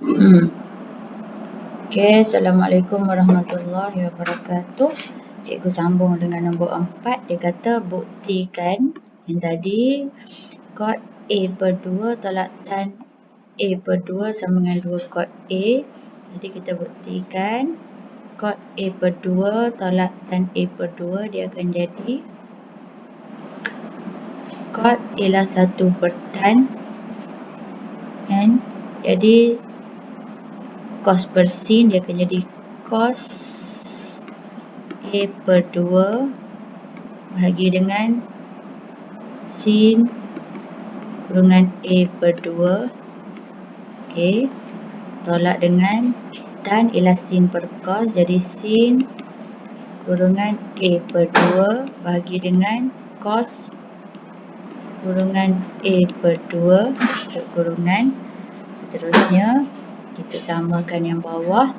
Okay, Assalamualaikum warahmatullahi wabarakatuh. Cikgu sambung dengan nombor 4. Dia kata buktikan yang tadi kod A per 2 tolak tan A per 2 sama dengan 2 kod A. Jadi kita buktikan kod A per 2 tolak tan A per 2 dia akan jadi kod ialah 1 per tan, kan? Jadi cos per sin dia akan jadi cos A per 2 bahagi dengan sin kurungan A per 2. Okey, tolak dengan tan ialah sin per cos, jadi sin kurungan A per 2 bahagi dengan cos kurungan A per 2 untuk kurungan. Seterusnya kita samakan yang bawah.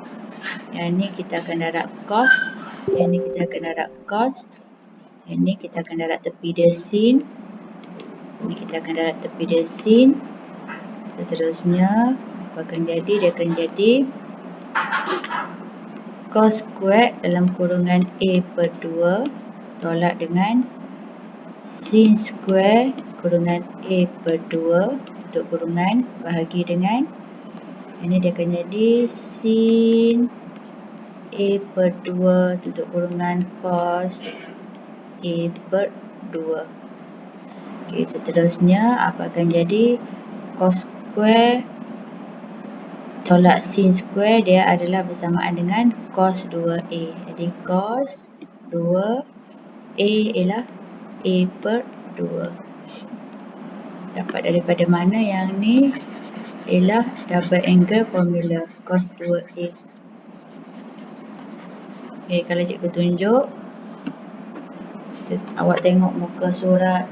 Yang ni kita akan darab cos, yang ni kita akan darab cos, yang ni kita akan darab tepi dia sin, ini kita akan darab tepi dia sin. Seterusnya apa akan jadi? Dia akan jadi cos squared dalam kurungan A per 2 tolak dengan sin square kurungan A per 2 untuk kurungan bahagi dengan ini dia akan jadi sin A per 2 tutup kurungan cos A per 2. Okey, seterusnya apa akan jadi? Cos square tolak sin square dia adalah bersamaan dengan cos 2A. Jadi cos 2A ialah A per 2. Dapat daripada mana yang ni? Ialah double angle formula cos 2A. Okay, kalau cikgu tunjuk, awak tengok muka surat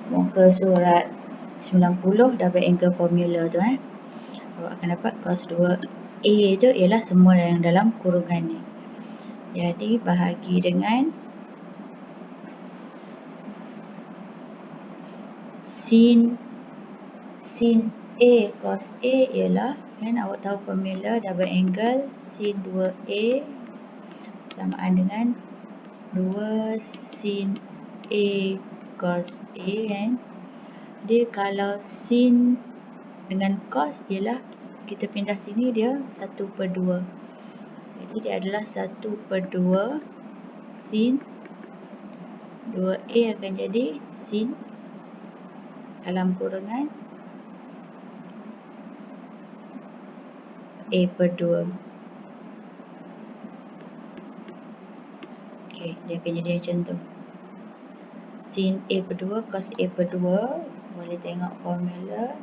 muka surat 90 double angle formula tu awak akan dapat cos 2A tu ialah semua yang dalam kurungan ni. Jadi bahagi dengan sin A cos A ialah, kan awak tahu formula double angle sin 2A samaan dengan 2 sin A cos A, kan. Dia kalau sin dengan cos ialah kita pindah sini dia 1 per 2. Jadi dia adalah 1 per 2 sin 2A akan jadi sin dalam kurungan A per 2. Okey, dia akan jadi macam tu. Sin A per 2 cos A per 2. Boleh tengok formula.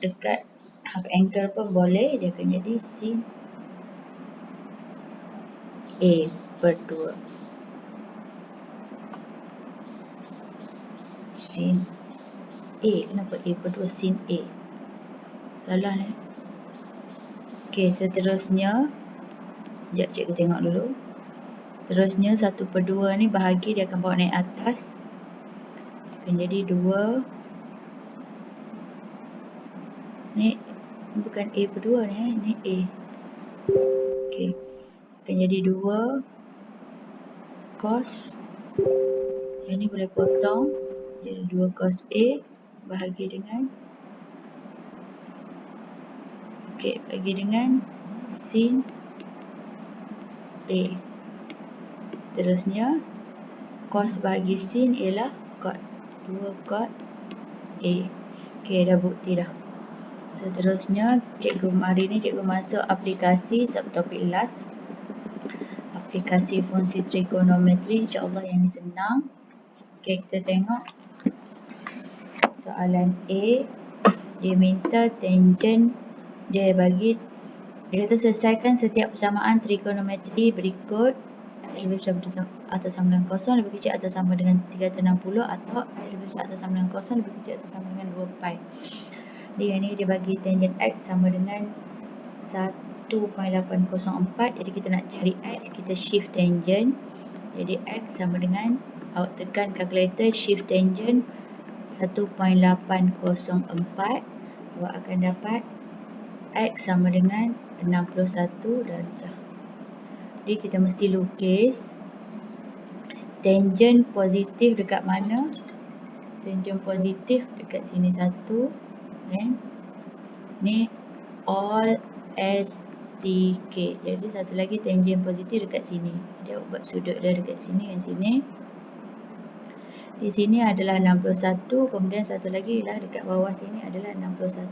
Dekat half angle pun boleh. Dia akan jadi sin A per 2. Sin A. Kenapa A per 2 sin A? Salah ni. Okey, seterusnya. Sekejap cikgu tengok dulu. Terusnya 1 per 2 ni bahagi dia akan bawa naik atas. Akan jadi 2. Ni bukan A per 2 ni, ni A. Okey. Akan jadi 2 cos. Yang ni boleh potong. Jadi 2 cos A bahagi dengan bagi dengan sin A. Seterusnya cos bahagi sin ialah cot. 2 cot A. Okey, dah bukti dah. Seterusnya hari ni cikgu masuk aplikasi subtopik last. Aplikasi fungsi trigonometri, insya-Allah yang ni senang. Okey, kita tengok soalan A. Dia minta tangent, dia kata selesaikan setiap persamaan trigonometri berikut. X lebih besar atau sama dengan kosong lebih kecil atau sama dengan 360 atau X lebih besar atau sama dengan kosong lebih kecil atau sama dengan 2 pi. Jadi yang ni dia bagi tangent X sama dengan 1.804. Jadi kita nak cari X, kita shift tangent. Jadi X sama dengan, awak tekan kalkulator, shift tangent 1.804, awak akan dapat X sama dengan 61 darjah. Jadi kita mesti lukis tangent positif dekat mana? Tangent positif dekat sini satu, dan ni all STK. Jadi satu lagi tangent positif dekat sini. Dia buat sudut dia dekat sini dan sini. Di sini adalah 61, kemudian satu lagi ialah dekat bawah sini adalah 61.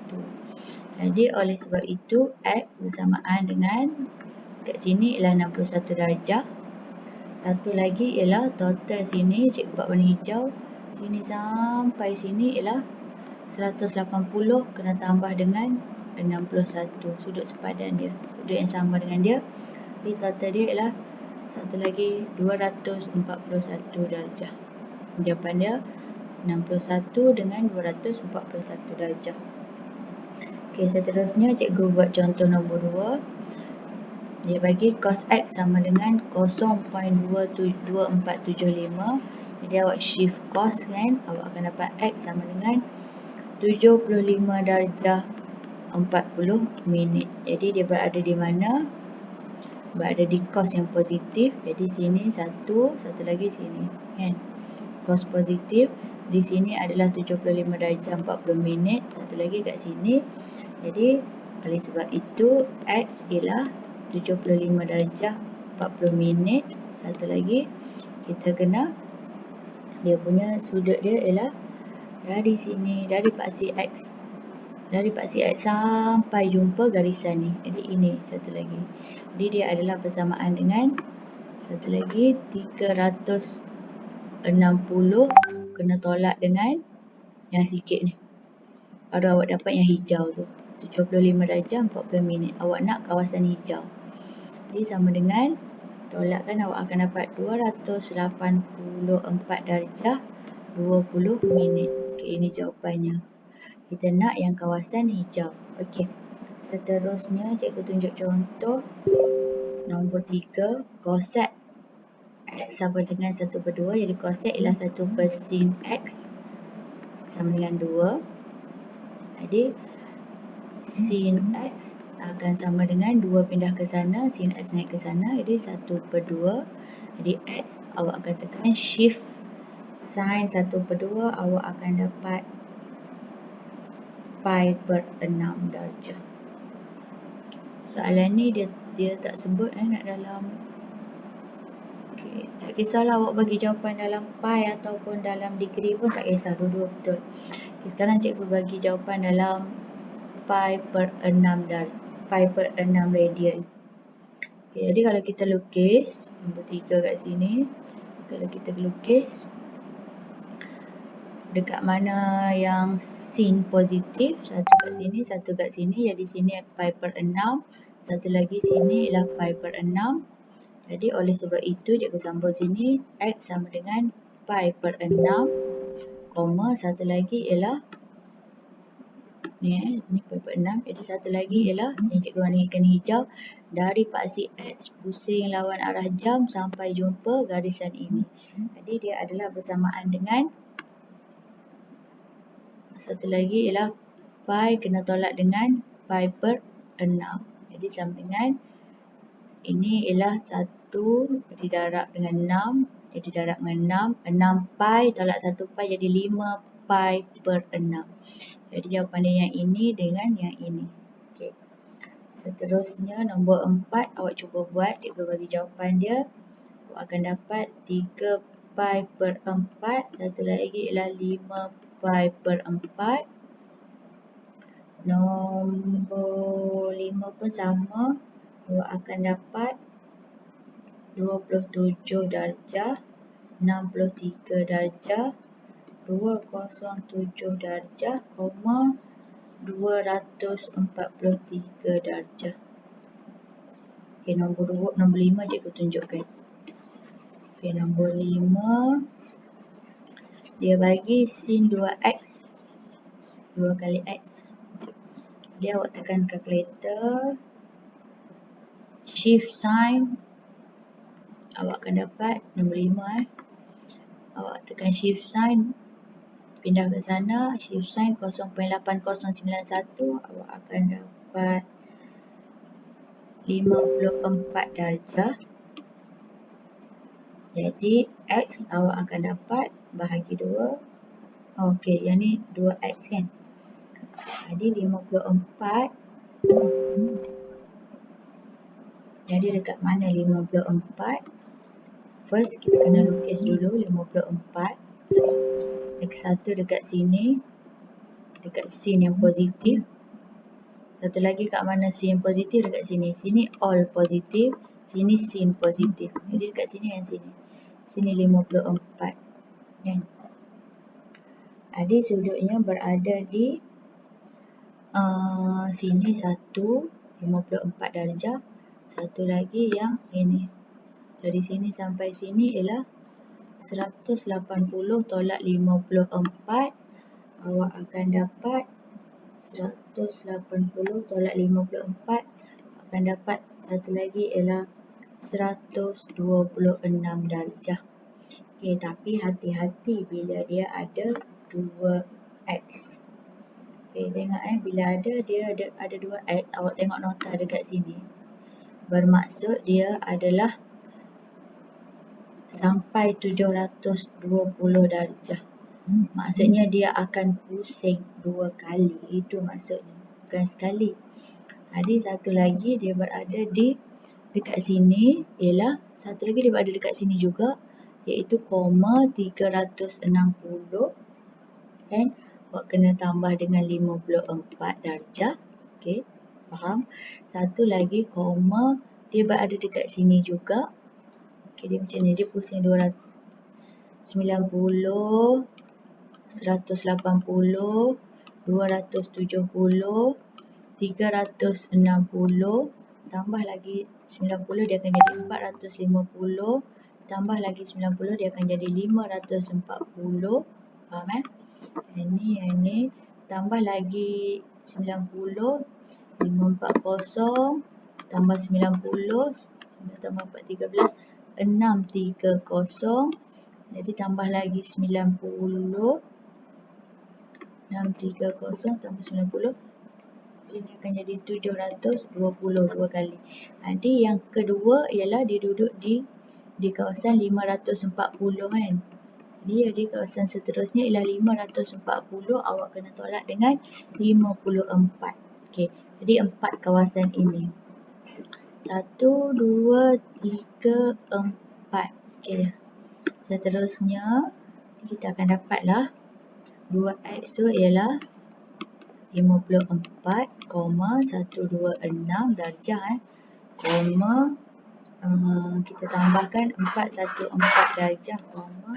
Jadi oleh sebab itu X bersamaan dengan kat sini ialah 61 darjah. Satu lagi ialah total sini, cikgu buat warna hijau. Sini sampai sini ialah 180, kena tambah dengan 61. Sudut sepadan dia, sudut yang sama dengan dia. Jadi total dia ialah satu lagi 241 darjah. Jawapan dia 61 dengan 241 darjah. Okey, seterusnya cikgu buat contoh nombor 2. Dia bagi cos X sama dengan 0.2475. Jadi awak shift cos kan, awak akan dapat X sama dengan 75 darjah 40 minit. Jadi dia berada di mana? Berada di cos yang positif. Jadi sini satu lagi sini kan. Cos positif di sini adalah 75 darjah 40 minit. Satu lagi kat sini. Jadi oleh sebab itu X ialah 75 darjah 40 minit. Satu lagi kita kena, dia punya sudut dia ialah dari sini, dari paksi X, dari paksi X sampai jumpa garisan ni. Jadi ini satu lagi. Jadi dia adalah bersamaan dengan satu lagi 360, kena tolak dengan yang sikit ni. Baru awak dapat yang hijau tu. 75 darjah 40 minit. Awak nak kawasan hijau. Jadi sama dengan, tolakkan awak akan dapat 284 darjah 20 minit. Okey, ini jawapannya. Kita nak yang kawasan hijau. Okey. Seterusnya cikgu tunjuk contoh nombor 3. Cosec X sama dengan 1/2. Jadi cosec ialah 1 per sin X sama dengan 2. Jadi sin X akan sama dengan 2 pindah ke sana, sin X naik ke sana. Jadi 1/2. Jadi X awak akan tekan shift sin 1/2, awak akan dapat pi per 6 darjah. Soalan ni dia tak sebut nak dalam. Okey, tak kisahlah awak bagi jawapan dalam pi ataupun dalam degree pun tak kisah, dua-dua betul. Okay, sekarang cikgu bagi jawapan dalam pi per 6 radian. Okay, jadi kalau kita lukis nombor 3 kat sini, kalau kita lukis dekat mana yang sin positif, satu kat sini, satu kat sini. Jadi sini pi per 6, satu lagi sini ialah pi per 6. Jadi oleh sebab itu cikgu sambung sini X sama dengan pi per 6, satu lagi ialah ni pi per 6. Jadi satu lagi ialah yang cikgu warnakan hijau, dari paksi X pusing lawan arah jam sampai jumpa garisan ini. Jadi dia adalah bersamaan dengan, satu lagi ialah pi kena tolak dengan pi per 6. Jadi sama dengan ini ialah 1 didarab dengan 6. Jadi darab dengan 6 pi tolak 1 pi jadi 5 pi per 6. Jadi jawapan dia yang ini dengan yang ini. Okey. Seterusnya nombor 4 awak cuba buat, cikgu bagi jawapan dia. Awak akan dapat 3 pi per 4, satu lagi ialah 5 pi per 4. Nombor 5 pun sama. Awak akan dapat 27 darjah, 63 darjah, 207 darjah, 243 darjah. Okey, nombor 5 cikgu tunjukkan. Okey, nombor 5 dia bagi sin 2x, 2 kali x. Dia awak tekan calculator, shift sign, awak akan dapat nombor 5 awak tekan shift sign pindah ke sana, shift sign 0.8091, awak akan dapat 54 darjah. Jadi X awak akan dapat bahagi 2. Okey, yang ni 2X kan. Jadi 54. Jadi dekat mana 54? First kita kena lukis dulu 54. Satu dekat sini, dekat scene yang positif. Satu lagi kat mana scene yang positif, dekat sini. Sini all positif, sini scene positif. Jadi dekat sini yang sini. Sini 54. Kan? Jadi sudutnya berada di sini 54 darjah. Satu lagi yang ini. Dari sini sampai sini ialah 180 tolak 54. Awak akan dapat 180 tolak 54. Akan dapat satu lagi ialah 126 darjah. Okey, tapi hati-hati bila dia ada 2x. Okey, tengok bila dia ada 2x, awak tengok nota dekat sini. Bermaksud dia adalah sampai 720 darjah. Maksudnya dia akan pusing 2 kali. Itu maksudnya. Bukan sekali. Jadi satu lagi dia berada di dekat sini ialah satu lagi dia berada dekat sini juga, iaitu koma 360. Kan? Awak kena tambah dengan 54 darjah. Okey, faham? Satu lagi koma dia berada dekat sini juga. Okey, dia macam ni, dia pusing 290, 180, 270, 360, tambah lagi 90 dia akan jadi 450, tambah lagi 90 dia akan jadi 540. Faham Yang ni, tambah lagi 90, 540, tambah 90, 9 tambah 4, 13, 630. Jadi tambah lagi 90, 630 tambah 90. Sini akan jadi 720 dua kali. Nanti yang kedua ialah dia duduk di kawasan 540 kan. Dia di kawasan seterusnya ialah 540. Awak kena tolak dengan 54. Okey, jadi 4 kawasan ini. 1, 2, 3, 4. Okey. Seterusnya kita akan dapatlah 2x tu ialah 54,126 darjah koma kita tambahkan 414 darjah koma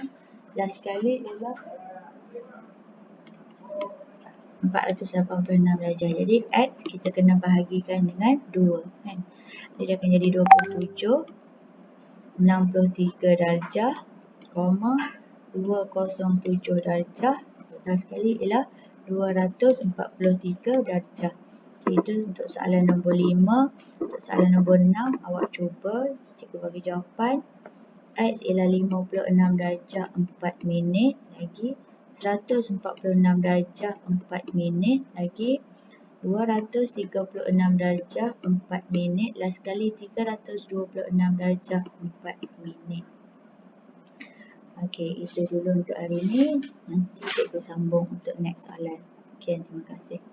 last sekali ialah 486 darjah. Jadi x kita kena bahagikan dengan 2 kan. Jadi akan jadi 27 63 darjah koma 207 darjah. Last sekali ialah 243 darjah. Itu untuk soalan nombor 5. Untuk soalan nombor 6, awak cuba cikgu bagi jawapan. X ialah 56 darjah 4 minit lagi 146 darjah 4 minit lagi 236 darjah 4 minit last sekali 326 darjah 4 minit. Okey, itu dulu untuk hari ini. Nanti cikgu sambung untuk next soalan. Sekian, terima kasih.